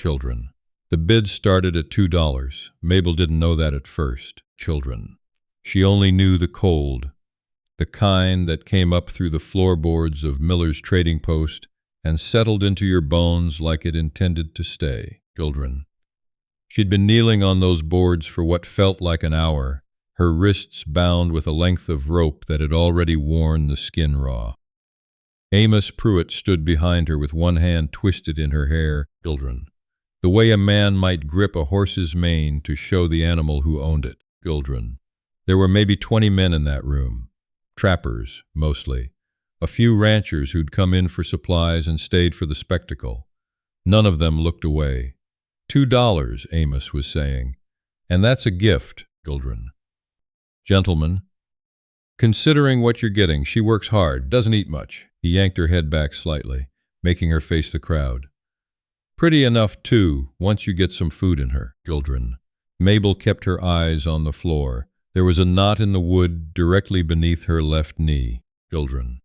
children. The bid started at $2. Mabel didn't know that at first. Children. She only knew the cold, the kind that came up through the floorboards of Miller's trading post and settled into your bones like it intended to stay. Children. She'd been kneeling on those boards for what felt like an hour, her wrists bound with a length of rope that had already worn the skin raw. Amos Pruitt stood behind her with one hand twisted in her hair. Children. The way a man might grip a horse's mane to show the animal who owned it. Children. There were maybe 20 men in that room. Trappers, mostly. A few ranchers who'd come in for supplies and stayed for the spectacle. None of them looked away. $2, Amos was saying. And that's a gift, children. Gentlemen, considering what you're getting, she works hard, doesn't eat much. He yanked her head back slightly, making her face the crowd. Pretty enough, too, once you get some food in her, children. Mabel kept her eyes on the floor. There was a knot in the wood directly beneath her left knee. Children.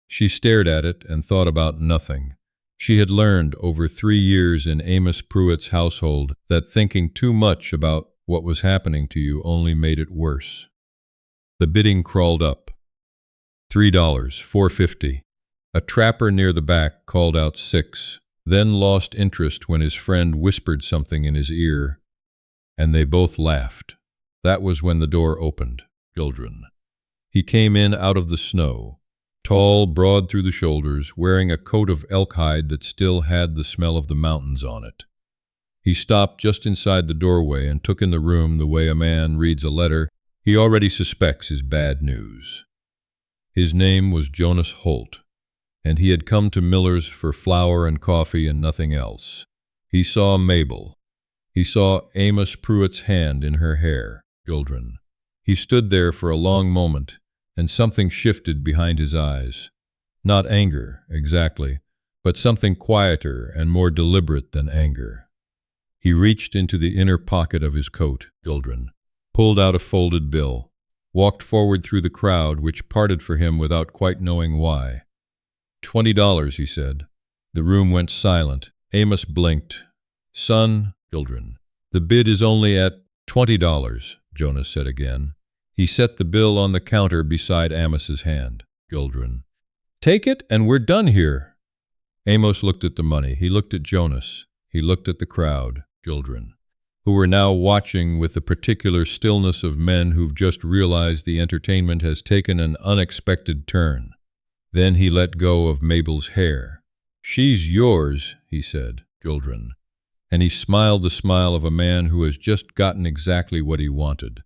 She stared at it and thought about nothing. She had learned over 3 years in Amos Pruitt's household that thinking too much about what was happening to you only made it worse. The bidding crawled up. $3, $4.50. A trapper near the back called out $6, then lost interest when his friend whispered something in his ear, and they both laughed. That was when the door opened. Children. He came in out of the snow, tall, broad through the shoulders, wearing a coat of elk hide that still had the smell of the mountains on it. He stopped just inside the doorway and took in the room the way a man reads a letter he already suspects is bad news. His name was Jonas Holt, and he had come to Miller's for flour and coffee and nothing else. He saw Mabel. He saw Amos Pruitt's hand in her hair. Children. He stood there for a long moment, and something shifted behind his eyes. Not anger, exactly, but something quieter and more deliberate than anger. He reached into the inner pocket of his coat, children, pulled out a folded bill, walked forward through the crowd, which parted for him without quite knowing why. $20, he said. The room went silent. Amos blinked. Son, children, the bid is only at $20, Jonas said again. He set the bill on the counter beside Amos's hand. Children. Take it and we're done here. Amos looked at the money. He looked at Jonas. He looked at the crowd. Children. Who were now watching with the particular stillness of men who've just realized the entertainment has taken an unexpected turn. Then he let go of Mabel's hair. She's yours, he said. Children. And he smiled the smile of a man who has just gotten exactly what he wanted.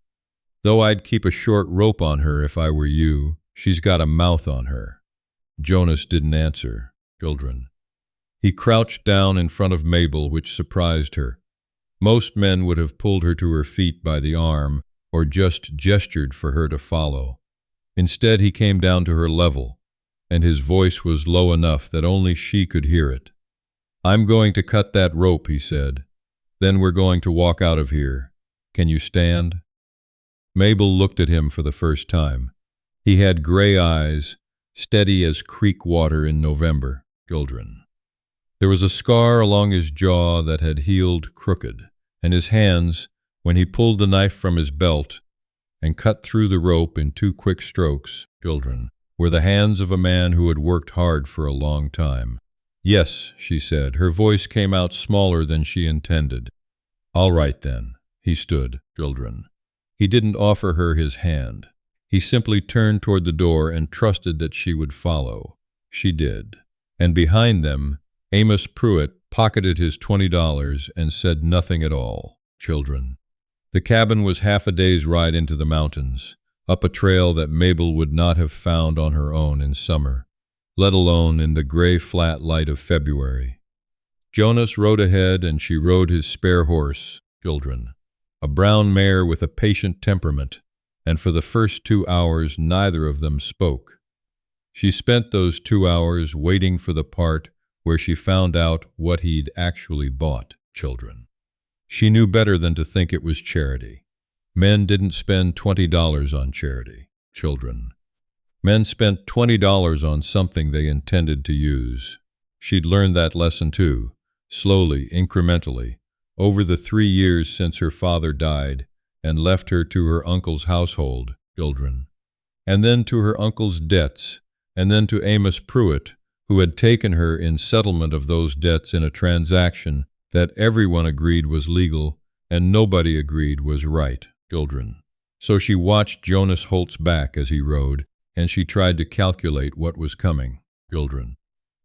Though I'd keep a short rope on her if I were you, she's got a mouth on her. Jonas didn't answer. Children. He crouched down in front of Mabel, which surprised her. Most men would have pulled her to her feet by the arm or just gestured for her to follow. Instead, he came down to her level, and his voice was low enough that only she could hear it. I'm going to cut that rope, he said. Then we're going to walk out of here. Can you stand? Mabel looked at him for the first time. He had gray eyes, steady as creek water in November. Children. There was a scar along his jaw that had healed crooked, and his hands, when he pulled the knife from his belt and cut through the rope in 2 quick strokes, children, were the hands of a man who had worked hard for a long time. Yes, she said. Her voice came out smaller than she intended. All right, then. He stood. Children. He didn't offer her his hand. He simply turned toward the door and trusted that she would follow. She did. And behind them, Amos Pruitt pocketed his $20 and said nothing at all. Children. The cabin was half a day's ride into the mountains, up a trail that Mabel would not have found on her own in summer, let alone in the gray flat light of February. Jonas rode ahead and she rode his spare horse, Children, a brown mare with a patient temperament, and for the first 2 hours neither of them spoke. She spent those 2 hours waiting for the part where she found out what he'd actually bought. Children. She knew better than to think it was charity. Men didn't spend $20 on charity. Children. Men spent $20 on something they intended to use. She'd learned that lesson too, slowly, incrementally, over the 3 years since her father died and left her to her uncle's household, children, and then to her uncle's debts, and then to Amos Pruitt, who had taken her in settlement of those debts in a transaction that everyone agreed was legal and nobody agreed was right, children. So she watched Jonas Holt's back as he rode, and she tried to calculate what was coming, children.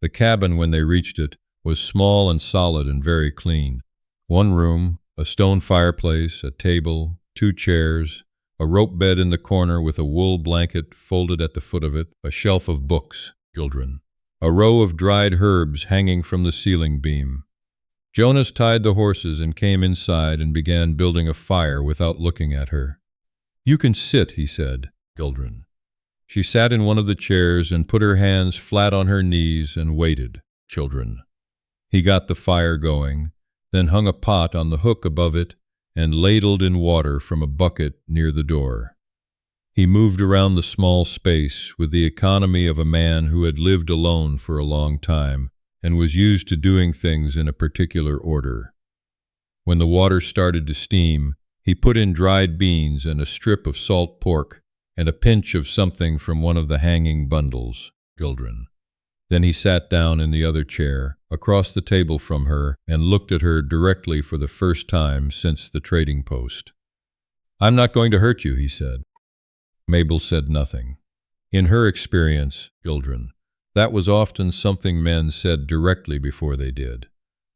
The cabin, when they reached it, was small and solid and very clean. One room, a stone fireplace, a table, 2 chairs, a rope bed in the corner with a wool blanket folded at the foot of it, a shelf of books, children. A row of dried herbs hanging from the ceiling beam. Jonas tied the horses and came inside and began building a fire without looking at her. "You can sit," he said, children. She sat in one of the chairs and put her hands flat on her knees and waited, children. He got the fire going, then hung a pot on the hook above it and ladled in water from a bucket near the door. He moved around the small space with the economy of a man who had lived alone for a long time and was used to doing things in a particular order. When the water started to steam, he put in dried beans and a strip of salt pork and a pinch of something from one of the hanging bundles, children. Then he sat down in the other chair, across the table from her, and looked at her directly for the first time since the trading post. "I'm not going to hurt you," he said. Mabel said nothing. In her experience, children, that was often something men said directly before they did.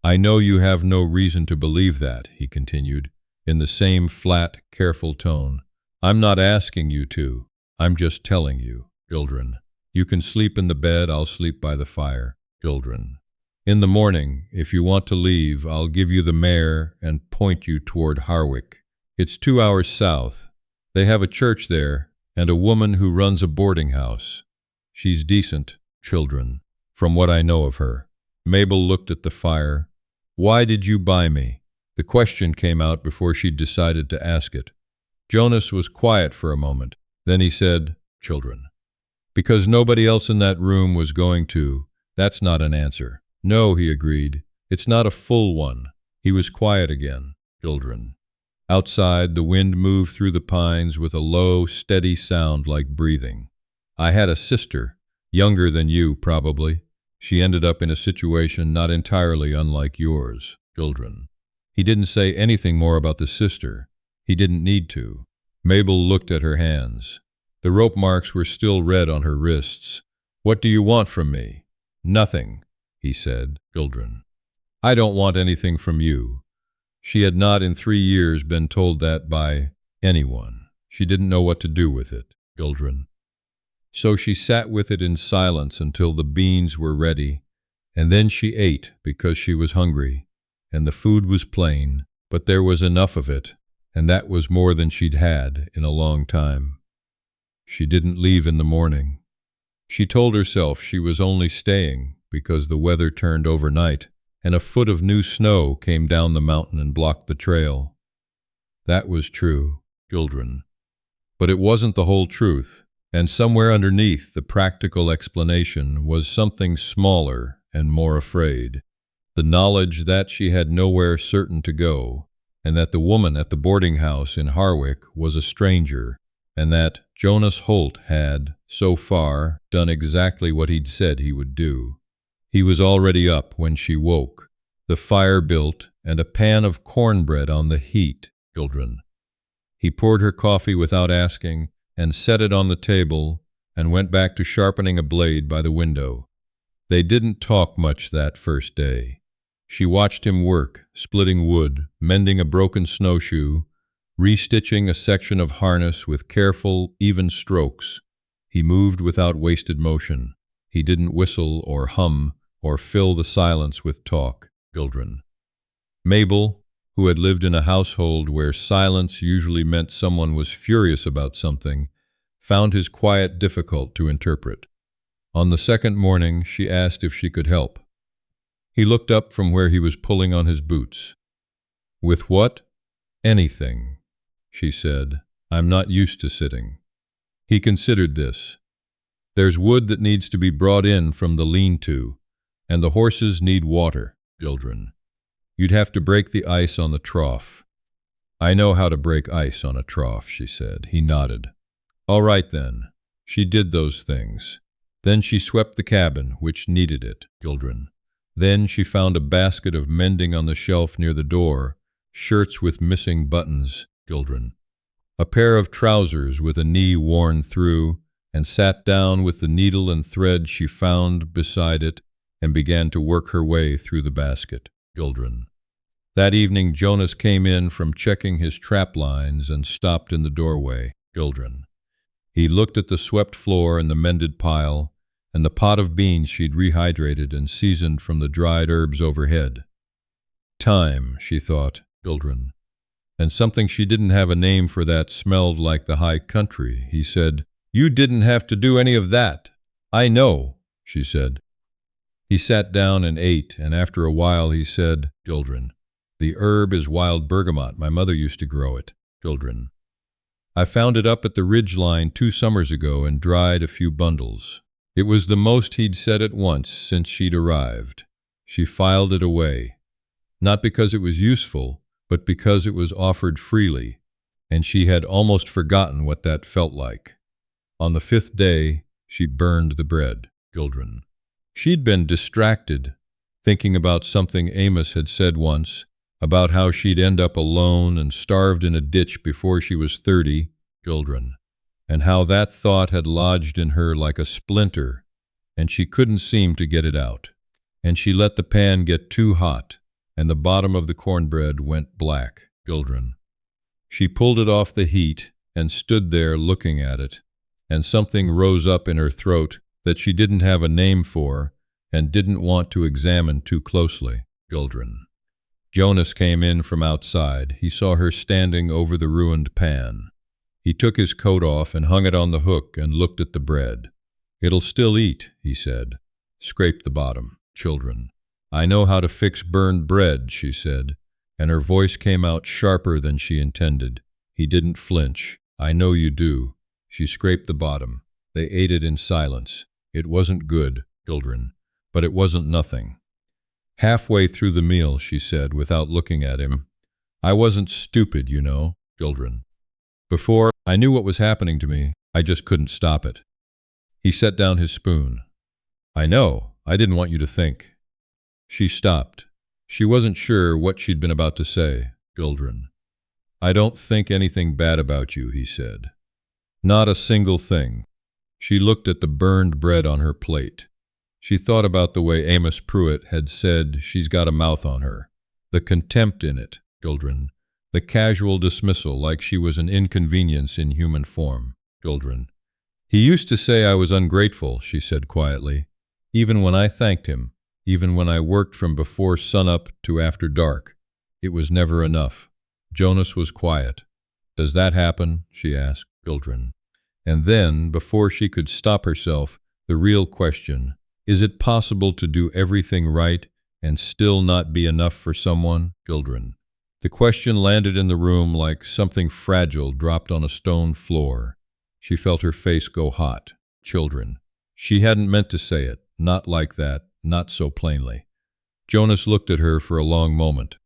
"I know you have no reason to believe that," he continued, in the same flat, careful tone. "I'm not asking you to. I'm just telling you, children. You can sleep in the bed, I'll sleep by the fire, children. In the morning, if you want to leave, I'll give you the mare and point you toward Harwick. It's 2 hours south. They have a church there, and a woman who runs a boarding house. She's decent, children, from what I know of her." Mabel looked at the fire. "Why did you buy me?" The question came out before she'd decided to ask it. Jonas was quiet for a moment. Then he said, "Children." "Because nobody else in that room was going to. That's not an answer." "No," he agreed. "It's not a full one." He was quiet again. "Children." Outside, the wind moved through the pines with a low, steady sound like breathing. "I had a sister, younger than you, probably. She ended up in a situation not entirely unlike yours, children." He didn't say anything more about the sister. He didn't need to. Mabel looked at her hands. The rope marks were still red on her wrists. "What do you want from me?" "Nothing," he said, children. "I don't want anything from you." She had not in 3 years been told that by anyone. She didn't know what to do with it, children. So she sat with it in silence until the beans were ready, and then she ate because she was hungry, and the food was plain, but there was enough of it, and that was more than she'd had in a long time. She didn't leave in the morning. She told herself she was only staying because the weather turned overnight, and a foot of new snow came down the mountain and blocked the trail. That was true, children. But it wasn't the whole truth, and somewhere underneath the practical explanation was something smaller and more afraid. The knowledge that she had nowhere certain to go, and that the woman at the boarding house in Harwick was a stranger, and that Jonas Holt had, so far, done exactly what he'd said he would do. He was already up when she woke, the fire built, and a pan of cornbread on the heat, children. He poured her coffee without asking, and set it on the table, and went back to sharpening a blade by the window. They didn't talk much that first day. She watched him work, splitting wood, mending a broken snowshoe, restitching a section of harness with careful, even strokes. He moved without wasted motion. He didn't whistle or hum or fill the silence with talk, children. Mabel, who had lived in a household where silence usually meant someone was furious about something, found his quiet difficult to interpret. On the second morning, she asked if she could help. He looked up from where he was pulling on his boots. "With what?" "Anything," she said. "I'm not used to sitting." He considered this. "There's wood that needs to be brought in from the lean-to, and the horses need water, children. You'd have to break the ice on the trough. I know how to break ice on a trough, she said. He nodded. All right then. She did those things. Then she swept the cabin, which needed it, children. Then she found a basket of mending on the shelf near the door, shirts with missing buttons, children. A pair of trousers with a knee worn through, and sat down with the needle and thread she found beside it and began to work her way through the basket, children. That evening Jonas came in from checking his trap lines and stopped in the doorway, children. He looked at the swept floor and the mended pile, and the pot of beans she'd rehydrated and seasoned from the dried herbs overhead. Time, she thought, children. And something she didn't have a name for that smelled like the high country. He said, You didn't have to do any of that. I know, she said. He sat down and ate, and after a while he said, Children, the herb is wild bergamot. My mother used to grow it, children. I found it up at the ridge line 2 summers ago and dried a few bundles. It was the most he'd said at once since she'd arrived. She filed it away, not because it was useful, but because it was offered freely, and she had almost forgotten what that felt like. On the 5th day, she burned the bread, children. She'd been distracted, thinking about something Amos had said once, about how she'd end up alone and starved in a ditch before she was 30, children, and how that thought had lodged in her like a splinter, and she couldn't seem to get it out. And she let the pan get too hot, and the bottom of the cornbread went black, children. She pulled it off the heat and stood there looking at it, and something rose up in her throat that she didn't have a name for and didn't want to examine too closely, children. Jonas came in from outside. He saw her standing over the ruined pan. He took his coat off and hung it on the hook and looked at the bread. It'll still eat, he said. Scrape the bottom, children. I know how to fix burned bread, she said, and her voice came out sharper than she intended. He didn't flinch. I know you do. She scraped the bottom. They ate it in silence. It wasn't good, children, but it wasn't nothing. Halfway through the meal, she said, without looking at him, I wasn't stupid, you know, children. Before, I knew what was happening to me. I just couldn't stop it. He set down his spoon. I know. I didn't want you to think. She stopped. She wasn't sure what she'd been about to say, children. I don't think anything bad about you, he said. Not a single thing. She looked at the burned bread on her plate. She thought about the way Amos Pruitt had said she's got a mouth on her. The contempt in it, children. The casual dismissal like she was an inconvenience in human form, children. He used to say I was ungrateful, she said quietly. Even when I thanked him, even when I worked from before sunup to after dark. It was never enough. Jonas was quiet. Does that happen? She asked, children. And then, before she could stop herself, the real question, is it possible to do everything right and still not be enough for someone, children? The question landed in the room like something fragile dropped on a stone floor. She felt her face go hot. Children. She hadn't meant to say it, not like that, not so plainly. Jonas looked at her for a long moment.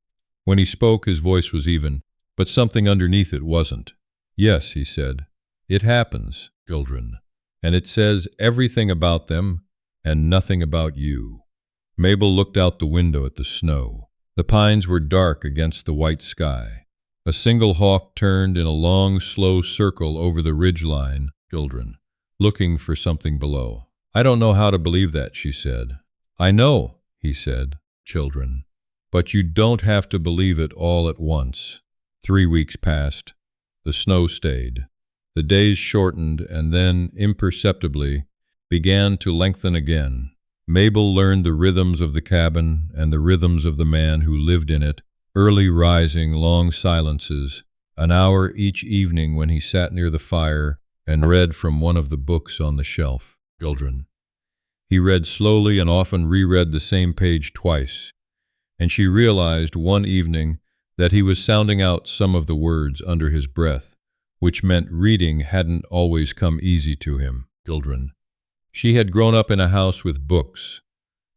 When he spoke, his voice was even, but something underneath it wasn't. Yes, he said. It happens, children, and it says everything about them and nothing about you. Mabel looked out the window at the snow. The pines were dark against the white sky. A single hawk turned in a long, slow circle over the ridgeline, children, looking for something below. I don't know how to believe that, she said. I know, he said, children, but you don't have to believe it all at once. 3 weeks passed. The snow stayed. The days shortened and then, imperceptibly, began to lengthen again. Mabel learned the rhythms of the cabin and the rhythms of the man who lived in it, early rising, long silences, an hour each evening when he sat near the fire and read from one of the books on the shelf, children. He read slowly and often reread the same page twice, and she realized one evening that he was sounding out some of the words under his breath, which meant reading hadn't always come easy to him, children. She had grown up in a house with books.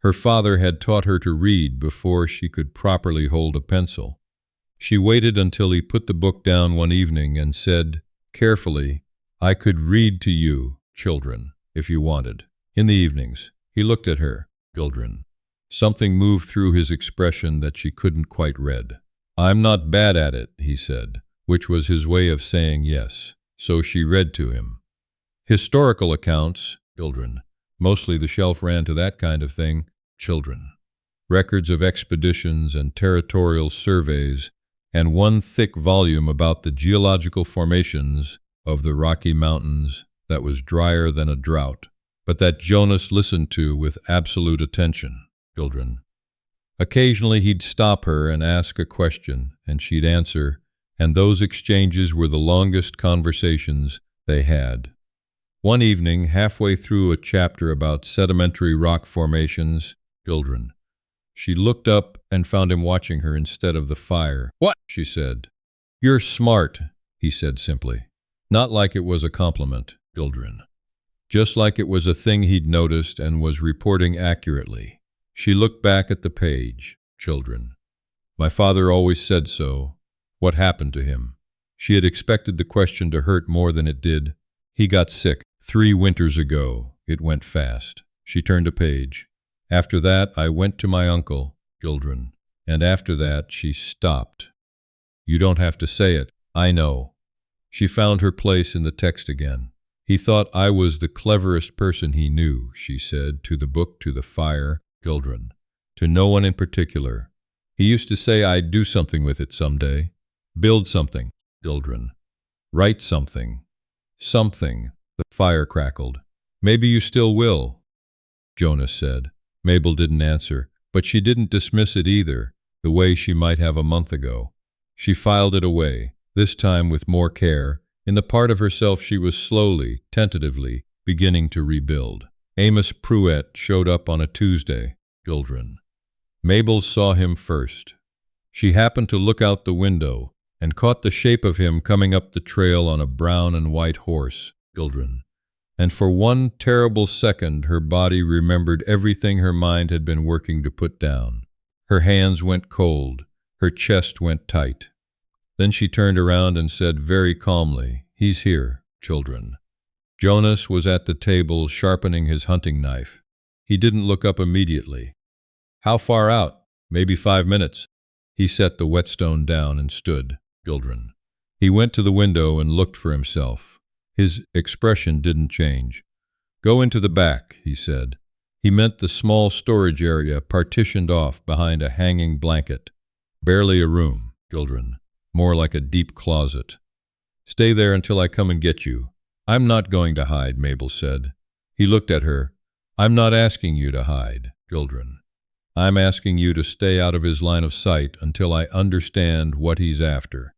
Her father had taught her to read before she could properly hold a pencil. She waited until he put the book down one evening and said, carefully, "I could read to you, children, if you wanted." In the evenings, he looked at her, children. Something moved through his expression that she couldn't quite read. "I'm not bad at it," he said, which was his way of saying yes. So she read to him. Historical accounts, children. Mostly the shelf ran to that kind of thing, children. Records of expeditions and territorial surveys, and one thick volume about the geological formations of the Rocky Mountains that was drier than a drought, but that Jonas listened to with absolute attention, children. Occasionally he'd stop her and ask a question, and she'd answer, and those exchanges were the longest conversations they had. One evening, halfway through a chapter about sedimentary rock formations, children, she looked up and found him watching her instead of the fire. "What?" she said. "You're smart," he said simply. Not like it was a compliment, children. Just like it was a thing he'd noticed and was reporting accurately. She looked back at the page, children. "My father always said so. What happened to him?" She had expected the question to hurt more than it did. "He got sick 3 winters ago." It went fast. She turned a page. "After that, I went to my uncle, children. And after that, she stopped." "You don't have to say it. I know." She found her place in the text again. "He thought I was the cleverest person he knew," she said, to the book, to the fire, children. To no one in particular. "He used to say I'd do something with it someday. Build something, children. Write something. Something." The fire crackled. "Maybe you still will," Jonas said. Mabel didn't answer, but she didn't dismiss it either, the way she might have a month ago. She filed it away, this time with more care, in the part of herself she was slowly, tentatively, beginning to rebuild. Amos Pruett showed up on a Tuesday, children. Mabel saw him first. She happened to look out the window and caught the shape of him coming up the trail on a brown and white horse, children. And for one terrible second her body remembered everything her mind had been working to put down. Her hands went cold, her chest went tight. Then she turned around and said very calmly, "He's here, children." Jonas was at the table sharpening his hunting knife. He didn't look up immediately. "How far out?" "Maybe 5 minutes." He set the whetstone down and stood, children. He went to the window and looked for himself. His expression didn't change. "Go into the back," he said. He meant the small storage area partitioned off behind a hanging blanket. Barely a room, children. More like a deep closet. "Stay there until I come and get you." "I'm not going to hide," Mabel said. He looked at her. "I'm not asking you to hide, children. I'm asking you to stay out of his line of sight until I understand what he's after."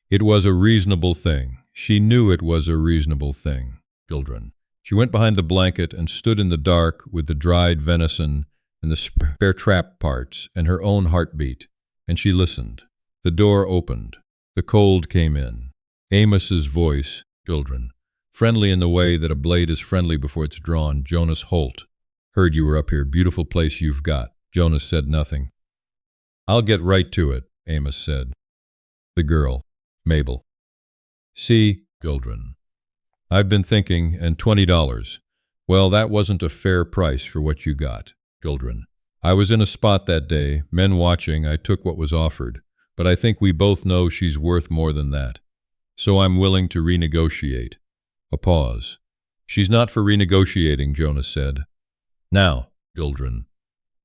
It was a reasonable thing. She knew it was a reasonable thing, children. She went behind the blanket and stood in the dark with the dried venison and the spare trap parts and her own heartbeat, and she listened. The door opened. The cold came in. Amos's voice, children, friendly in the way that a blade is friendly before it's drawn. "Jonas Holt. Heard you were up here. Beautiful place you've got." Jonas said nothing. "I'll get right to it," Amos said. The girl, Mabel. "See, children, I've been thinking, and $20. Well, that wasn't a fair price for what you got, children. I was in a spot that day, men watching, I took what was offered, but I think we both know she's worth more than that. So I'm willing to renegotiate." A pause. "She's not for renegotiating," Jonas said. "Now, children,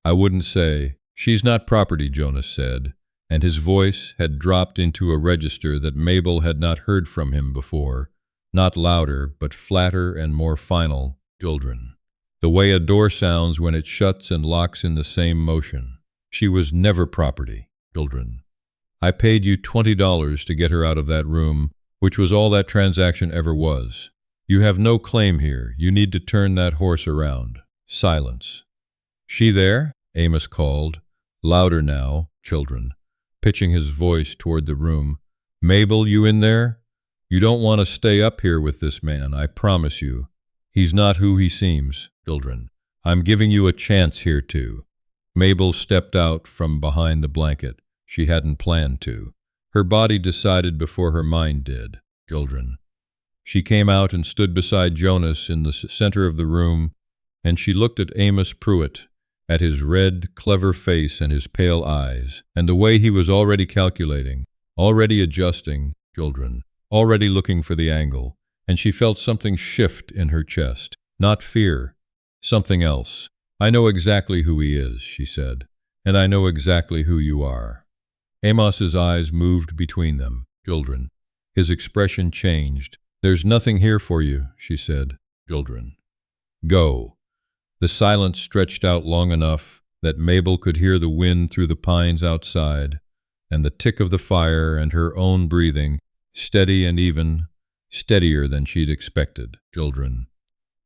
I wouldn't say." "She's not property," Jonas said, and his voice had dropped into a register that Mabel had not heard from him before, not louder, but flatter and more final, "children. The way a door sounds when it shuts and locks in the same motion. She was never property, children. I paid you $20 to get her out of that room, which was all that transaction ever was. You have no claim here. You need to turn that horse around." Silence. "She there?" Amos called, louder now, children, pitching his voice toward the room. "Mabel, you in there? You don't want to stay up here with this man, I promise you. He's not who he seems, children. I'm giving you a chance here too. Mabel stepped out from behind the blanket. She hadn't planned to. Her body decided before her mind did. Children. She came out and stood beside Jonas in the center of the room, and she looked at Amos Pruitt, at his red, clever face and his pale eyes, and the way he was already calculating, already adjusting, children, already looking for the angle, and she felt something shift in her chest. Not fear, something else. I know exactly who he is, she said, and I know exactly who you are. Amos's eyes moved between them. Children. His expression changed. There's nothing here for you, she said. Children. Go. The silence stretched out long enough that Mabel could hear the wind through the pines outside, and the tick of the fire and her own breathing, steady and even, steadier than she'd expected. Children.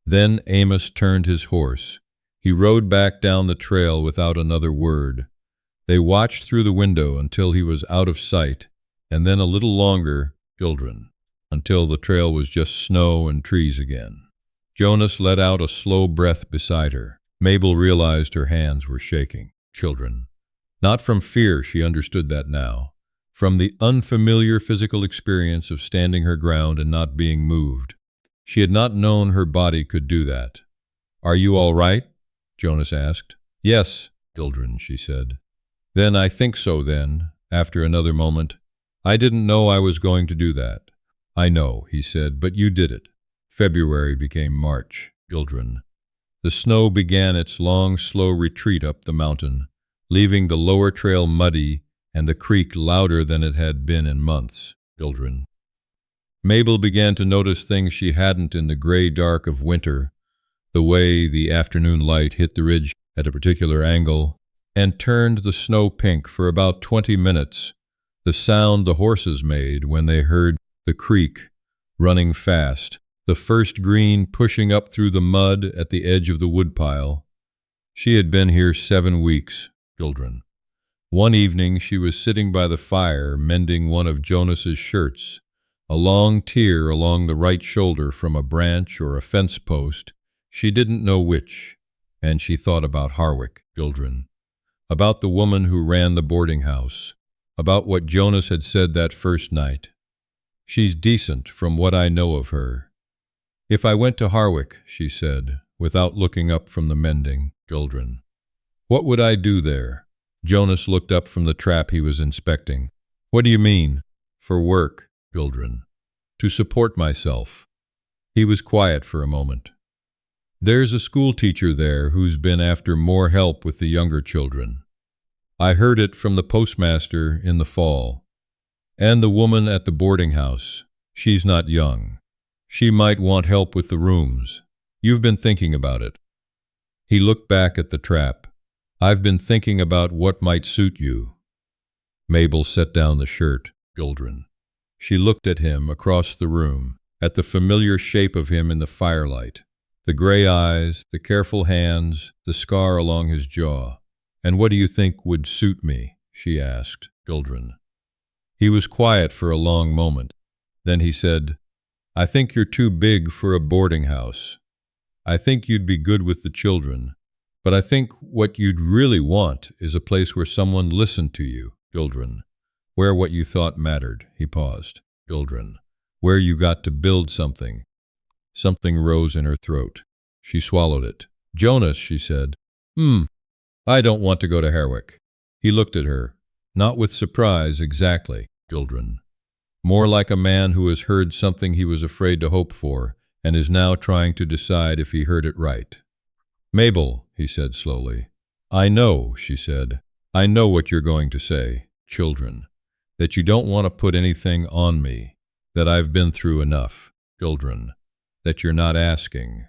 Then Amos turned his horse. He rode back down the trail without another word. They watched through the window until he was out of sight, and then a little longer, children, until the trail was just snow and trees again. Jonas let out a slow breath beside her. Mabel realized her hands were shaking. Children. Not from fear, she understood that now. From the unfamiliar physical experience of standing her ground and not being moved. She had not known her body could do that. Are you all right? Jonas asked. Yes, children, she said. Then I think so then, after another moment. I didn't know I was going to do that. I know, he said, but you did it. February became March. Children. The snow began its long, slow retreat up the mountain, leaving the lower trail muddy and the creek louder than it had been in months. Children. Mabel began to notice things she hadn't in the gray dark of winter, the way the afternoon light hit the ridge at a particular angle and turned the snow pink for about 20 minutes, the sound the horses made when they heard the creek running fast, the first green pushing up through the mud at the edge of the woodpile. She had been here 7 weeks, children. One evening she was sitting by the fire mending one of Jonas's shirts, a long tear along the right shoulder from a branch or a fence post, she didn't know which, and she thought about Harwick, children, about the woman who ran the boarding house, about what Jonas had said that first night. She's decent from what I know of her. If I went to Harwick, she said, without looking up from the mending, children, what would I do there? Jonas looked up from the trap he was inspecting. What do you mean? For work, children. To support myself. He was quiet for a moment. There's a school teacher there who's been after more help with the younger children. I heard it from the postmaster in the fall. And the woman at the boarding house. She's not young. She might want help with the rooms. You've been thinking about it. He looked back at the trap. I've been thinking about what might suit you. Mabel set down the shirt, children. She looked at him across the room, at the familiar shape of him in the firelight, the gray eyes, the careful hands, the scar along his jaw. And what do you think would suit me? She asked, children. He was quiet for a long moment. Then he said, I think you're too big for a boarding house. I think you'd be good with the children. But I think what you'd really want is a place where someone listened to you, children. Where what you thought mattered. He paused. Children. Where you got to build something. Something rose in her throat. She swallowed it. Jonas, she said. I don't want to go to Harwick. He looked at her. Not with surprise, exactly, children. More like a man who has heard something he was afraid to hope for, and is now trying to decide if he heard it right. Mabel, he said slowly. I know, she said. I know what you're going to say, children. That you don't want to put anything on me. That I've been through enough, children. That you're not asking.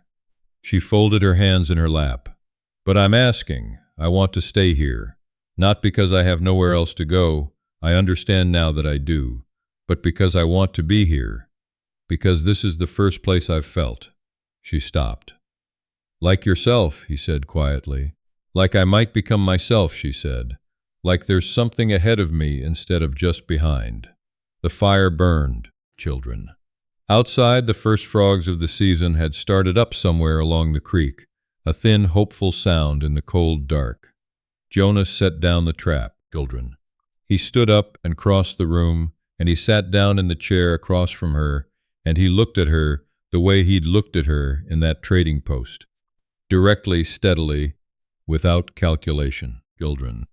She folded her hands in her lap. But I'm asking. I want to stay here. Not because I have nowhere else to go. I understand now that I do. But because I want to be here. Because this is the first place I've felt. She stopped. Like yourself, he said quietly. Like I might become myself, she said. Like there's something ahead of me instead of just behind. The fire burned, children. Outside, the first frogs of the season had started up somewhere along the creek, a thin, hopeful sound in the cold dark. Jonas set down the trap, children. He stood up and crossed the room, and he sat down in the chair across from her, and he looked at her the way he'd looked at her in that trading post. Directly, steadily, without calculation, children.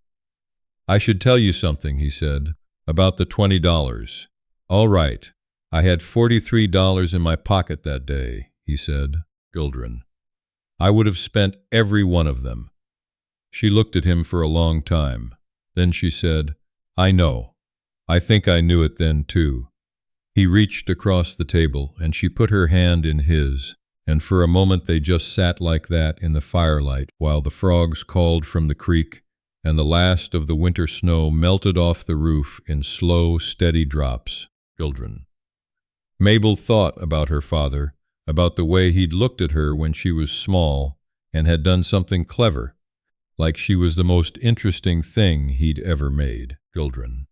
I should tell you something, he said, about the $20. All right. I had $43 in my pocket that day, he said, children. I would have spent every one of them. She looked at him for a long time. Then she said, I know. I think I knew it then, too. He reached across the table, and she put her hand in his, and for a moment they just sat like that in the firelight while the frogs called from the creek and the last of the winter snow melted off the roof in slow, steady drops. Children. Mabel thought about her father, about the way he'd looked at her when she was small and had done something clever, like she was the most interesting thing he'd ever made. Children.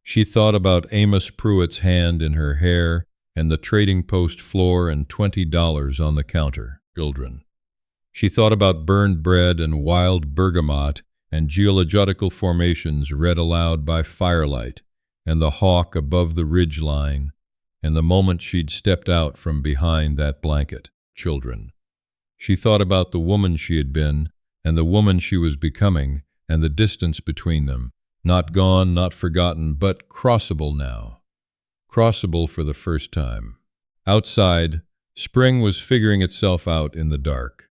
She thought about Amos Pruitt's hand in her hair and the trading post floor and $20 on the counter. Children. She thought about burned bread and wild bergamot and geological formations read aloud by firelight, and the hawk above the ridge line, and the moment she'd stepped out from behind that blanket. Children. She thought about the woman she had been, and the woman she was becoming, and the distance between them, not gone, not forgotten, but crossable now. Crossable for the first time. Outside, spring was figuring itself out in the dark.